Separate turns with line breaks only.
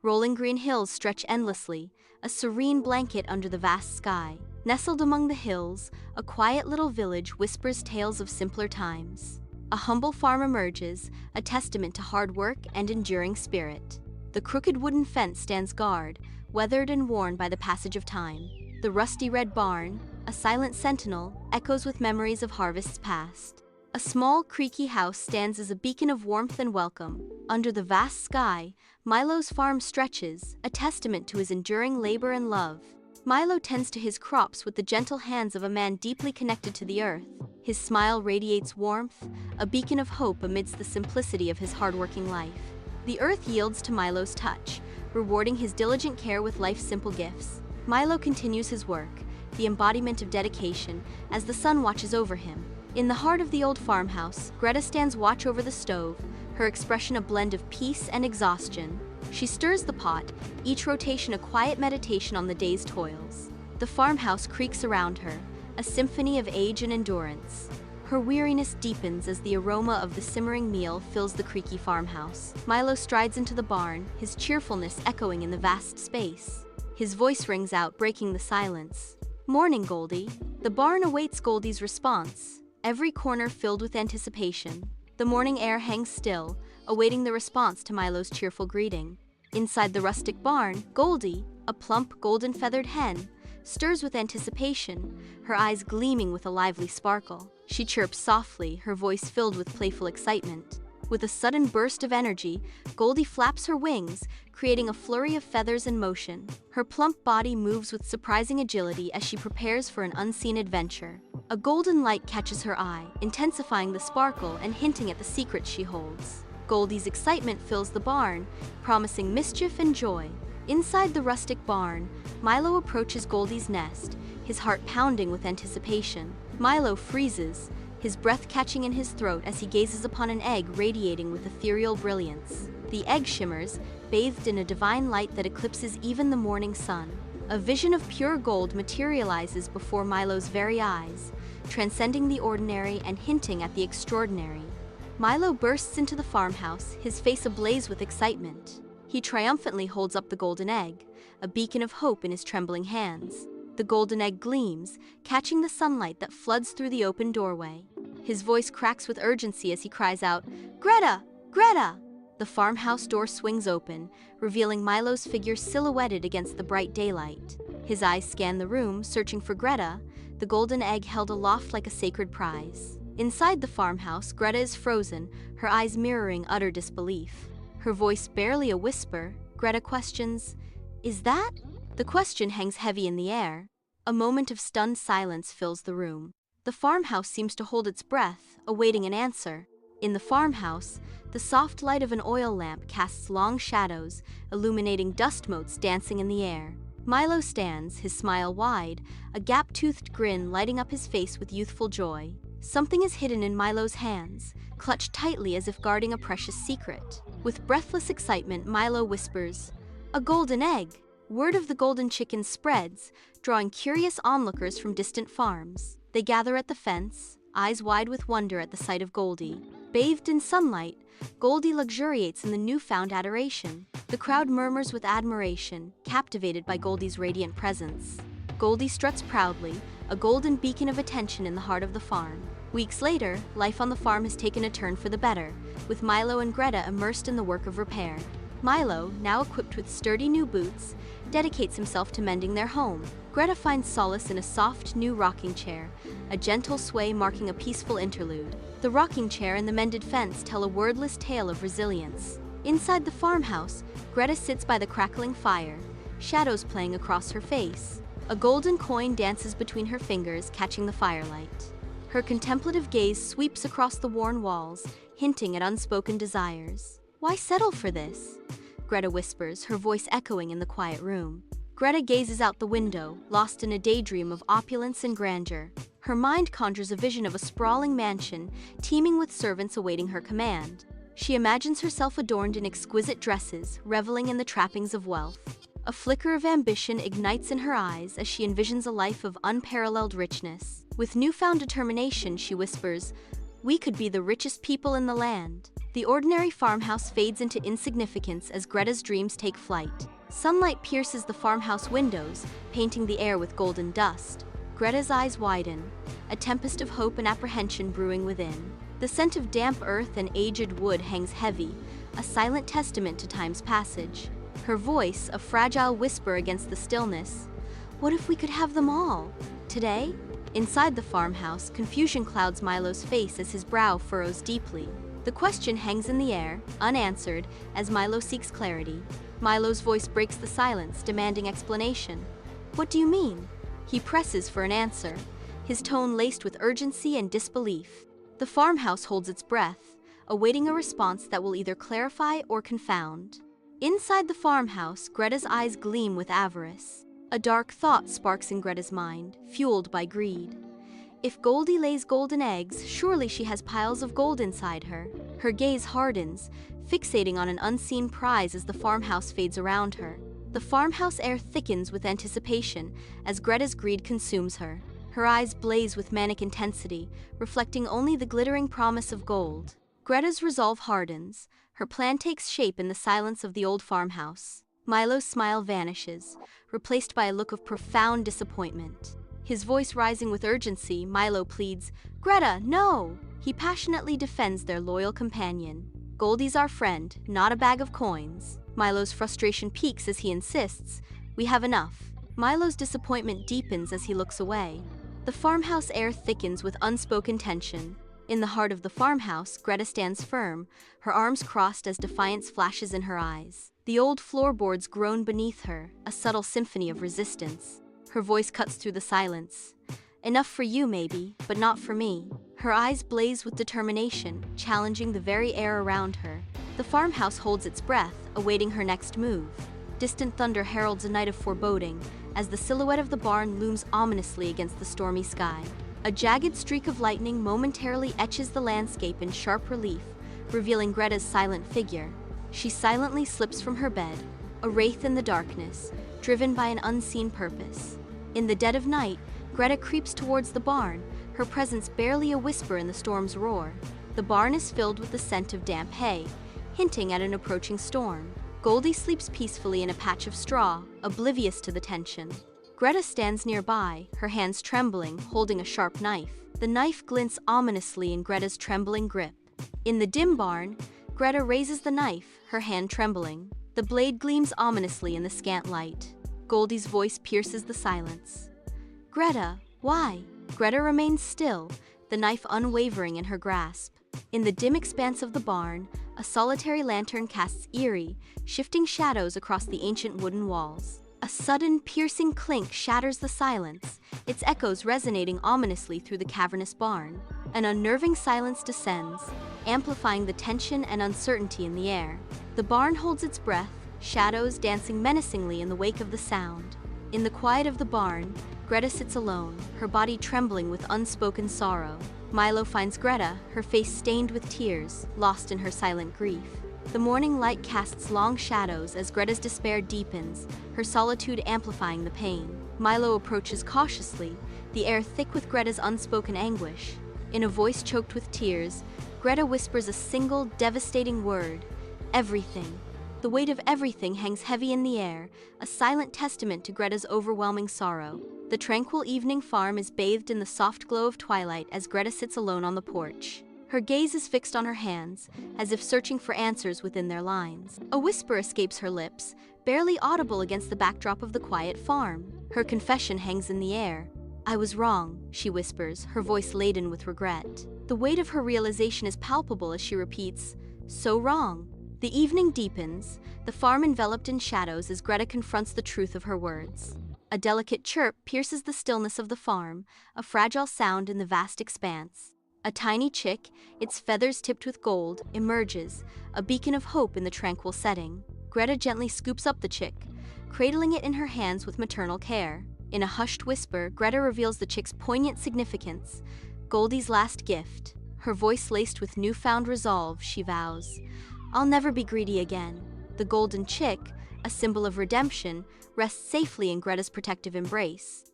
Rolling green hills stretch endlessly, a serene blanket under the vast sky. Nestled among the hills, a quiet little village whispers tales of simpler times. A humble farm emerges, a testament to hard work and enduring spirit. The crooked wooden fence stands guard, weathered and worn by the passage of time. The rusty red barn, a silent sentinel, echoes with memories of harvests past. A small, creaky house stands as a beacon of warmth and welcome. Under the vast sky, Milo's farm stretches, a testament to his enduring labor and love. Milo tends to his crops with the gentle hands of a man deeply connected to the earth. His smile radiates warmth, a beacon of hope amidst the simplicity of his hardworking life. The earth yields to Milo's touch, rewarding his diligent care with life's simple gifts. Milo continues his work, the embodiment of dedication, as the sun watches over him. In the heart of the old farmhouse, Greta stands watch over the stove, her expression a blend of peace and exhaustion. She stirs the pot, each rotation a quiet meditation on the day's toils. The farmhouse creaks around her, a symphony of age and endurance. Her weariness deepens as the aroma of the simmering meal fills the creaky farmhouse. Milo strides into the barn, his cheerfulness echoing in the vast space. His voice rings out, breaking the silence. "Morning, Goldie." The barn awaits Goldie's response, every corner filled with anticipation. The morning air hangs still, awaiting the response to Milo's cheerful greeting. Inside the rustic barn, Goldie, a plump, golden-feathered hen, stirs with anticipation, her eyes gleaming with a lively sparkle. She chirps softly, her voice filled with playful excitement. With a sudden burst of energy, Goldie flaps her wings, creating a flurry of feathers and motion. Her plump body moves with surprising agility as she prepares for an unseen adventure. A golden light catches her eye, intensifying the sparkle and hinting at the secrets she holds. Goldie's excitement fills the barn, promising mischief and joy. Inside the rustic barn, Milo approaches Goldie's nest, his heart pounding with anticipation. Milo freezes, his breath catching in his throat as he gazes upon an egg radiating with ethereal brilliance. The egg shimmers, bathed in a divine light that eclipses even the morning sun. A vision of pure gold materializes before Milo's very eyes, transcending the ordinary and hinting at the extraordinary. Milo bursts into the farmhouse, his face ablaze with excitement. He triumphantly holds up the golden egg, a beacon of hope in his trembling hands. The golden egg gleams, catching the sunlight that floods through the open doorway. His voice cracks with urgency as he cries out, "Greta! Greta!" The farmhouse door swings open, revealing Milo's figure silhouetted against the bright daylight. His eyes scan the room, searching for Greta, the golden egg held aloft like a sacred prize. Inside the farmhouse, Greta is frozen, her eyes mirroring utter disbelief. Her voice barely a whisper, Greta questions, "Is that?" The question hangs heavy in the air. A moment of stunned silence fills the room. The farmhouse seems to hold its breath, awaiting an answer. In the farmhouse, the soft light of an oil lamp casts long shadows, illuminating dust motes dancing in the air. Milo stands, his smile wide, a gap-toothed grin lighting up his face with youthful joy. Something is hidden in Milo's hands, clutched tightly as if guarding a precious secret. With breathless excitement, Milo whispers, "A golden egg!" Word of the golden chicken spreads, drawing curious onlookers from distant farms. They gather at the fence, eyes wide with wonder at the sight of Goldie. Bathed in sunlight, Goldie luxuriates in the newfound adoration. The crowd murmurs with admiration, captivated by Goldie's radiant presence. Goldie struts proudly, a golden beacon of attention in the heart of the farm. Weeks later, life on the farm has taken a turn for the better, with Milo and Greta immersed in the work of repair. Milo, now equipped with sturdy new boots, dedicates himself to mending their home. Greta finds solace in a soft, new rocking chair, a gentle sway marking a peaceful interlude. The rocking chair and the mended fence tell a wordless tale of resilience. Inside the farmhouse, Greta sits by the crackling fire, shadows playing across her face. A golden coin dances between her fingers, catching the firelight. Her contemplative gaze sweeps across the worn walls, hinting at unspoken desires. "Why settle for this?" Greta whispers, her voice echoing in the quiet room. Greta gazes out the window, lost in a daydream of opulence and grandeur. Her mind conjures a vision of a sprawling mansion, teeming with servants awaiting her command. She imagines herself adorned in exquisite dresses, reveling in the trappings of wealth. A flicker of ambition ignites in her eyes as she envisions a life of unparalleled richness. With newfound determination, she whispers, We could be the richest people in the land. The ordinary farmhouse fades into insignificance as Greta's dreams take flight. Sunlight pierces the farmhouse windows, painting the air with golden dust. Greta's eyes widen, a tempest of hope and apprehension brewing within. The scent of damp earth and aged wood hangs heavy, a silent testament to time's passage. Her voice, a fragile whisper against the stillness. What if we could have them all? Today? Inside the farmhouse, confusion clouds Milo's face as his brow furrows deeply. The question hangs in the air, unanswered, as Milo seeks clarity. Milo's voice breaks the silence, demanding explanation. What do you mean? He presses for an answer, his tone laced with urgency and disbelief. The farmhouse holds its breath, awaiting a response that will either clarify or confound. Inside the farmhouse, Greta's eyes gleam with avarice. A dark thought sparks in Greta's mind, fueled by greed. If Goldie lays golden eggs, surely she has piles of gold inside her. Her gaze hardens, fixating on an unseen prize as the farmhouse fades around her. The farmhouse air thickens with anticipation as Greta's greed consumes her. Her eyes blaze with manic intensity, reflecting only the glittering promise of gold. Greta's resolve hardens. Her plan takes shape in the silence of the old farmhouse. Milo's smile vanishes, replaced by a look of profound disappointment. His voice rising with urgency, Milo pleads, "Greta, no!" He passionately defends their loyal companion. "Goldie's our friend, not a bag of coins." Milo's frustration peaks as he insists, "We have enough." Milo's disappointment deepens as he looks away. The farmhouse air thickens with unspoken tension. In the heart of the farmhouse, Greta stands firm, her arms crossed as defiance flashes in her eyes. The old floorboards groan beneath her, a subtle symphony of resistance. Her voice cuts through the silence. "Enough for you, maybe, but not for me." Her eyes blaze with determination, challenging the very air around her. The farmhouse holds its breath, awaiting her next move. Distant thunder heralds a night of foreboding, as the silhouette of the barn looms ominously against the stormy sky. A jagged streak of lightning momentarily etches the landscape in sharp relief, revealing Greta's silent figure. She silently slips from her bed, a wraith in the darkness, driven by an unseen purpose. In the dead of night, Greta creeps towards the barn, her presence barely a whisper in the storm's roar. The barn is filled with the scent of damp hay, hinting at an approaching storm. Goldie sleeps peacefully in a patch of straw, oblivious to the tension. Greta stands nearby, her hands trembling, holding a sharp knife. The knife glints ominously in Greta's trembling grip. In the dim barn, Greta raises the knife, her hand trembling. The blade gleams ominously in the scant light. Goldie's voice pierces the silence. "Greta, why?" Greta remains still, the knife unwavering in her grasp. In the dim expanse of the barn, a solitary lantern casts eerie, shifting shadows across the ancient wooden walls. A sudden, piercing clink shatters the silence, its echoes resonating ominously through the cavernous barn. An unnerving silence descends, amplifying the tension and uncertainty in the air. The barn holds its breath, shadows dancing menacingly in the wake of the sound. In the quiet of the barn, Greta sits alone, her body trembling with unspoken sorrow. Milo finds Greta, her face stained with tears, lost in her silent grief. The morning light casts long shadows as Greta's despair deepens, her solitude amplifying the pain. Milo approaches cautiously, the air thick with Greta's unspoken anguish. In a voice choked with tears, Greta whispers a single, devastating word: everything. The weight of everything hangs heavy in the air, a silent testament to Greta's overwhelming sorrow. The tranquil evening farm is bathed in the soft glow of twilight as Greta sits alone on the porch. Her gaze is fixed on her hands, as if searching for answers within their lines. A whisper escapes her lips, barely audible against the backdrop of the quiet farm. Her confession hangs in the air. "I was wrong," she whispers, her voice laden with regret. The weight of her realization is palpable as she repeats, "So wrong." The evening deepens, the farm enveloped in shadows as Greta confronts the truth of her words. A delicate chirp pierces the stillness of the farm, a fragile sound in the vast expanse. A tiny chick, its feathers tipped with gold, emerges, a beacon of hope in the tranquil setting. Greta gently scoops up the chick, cradling it in her hands with maternal care. In a hushed whisper, Greta reveals the chick's poignant significance, Goldie's last gift. Her voice laced with newfound resolve, she vows, "I'll never be greedy again." The golden chick, a symbol of redemption, rests safely in Greta's protective embrace.